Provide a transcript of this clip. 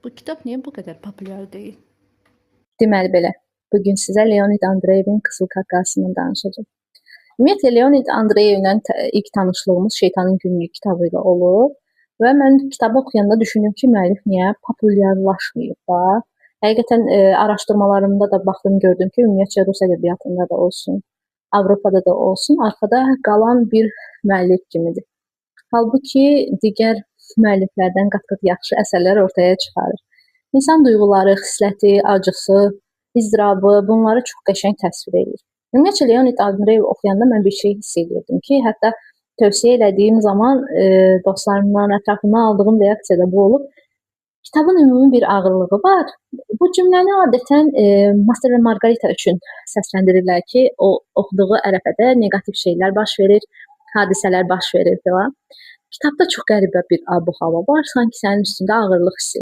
Bu kitab niyə bu qədər populyar deyil? Deməli belə, bugün sizə Leonid Andreyevin Qızıl Kakasından danışacağım. Ümumiyyətlə, Leonid Andreyevlə ilk tanışlığımız Şeytanın Günlüyü kitabı ilə olub və mən kitabı oxuyanda düşündüm ki, müəllif niyə populyarlaşmayıb da. Həqiqətən araşdırmalarımda da baxdım, gördüm ki, ümumiyyətcə Rus ədəbiyyatında da olsun, Avropada da olsun, arxada qalan bir müəllif kimidir. Halbuki digər müəlliflərdən qat-qat yaxşı əsərlər ortaya çıxarır. İnsan duyğuları, xisləti, acısı, izdirabı, bunları çox qəşəng təsvir edir. Ümumiyyətlə, Leonid Andreyev oxuyanda mən bir şey hiss edirdim ki, hətta tövsiyə elədiyim zaman dostlarımdan, ətrafımdan aldığım reaksiya da bu olub. Kitabın ümumi bir ağırlığı var. Bu cümləni adətən Master və Margarita üçün səsləndirirlər ki, o oxuduğu ərəfədə neqativ şeylər baş verir, hadisələr baş verir filan. Kitabda çox qəribə bir ab-hava var, sanki sənin üstündə ağırlıq hissi.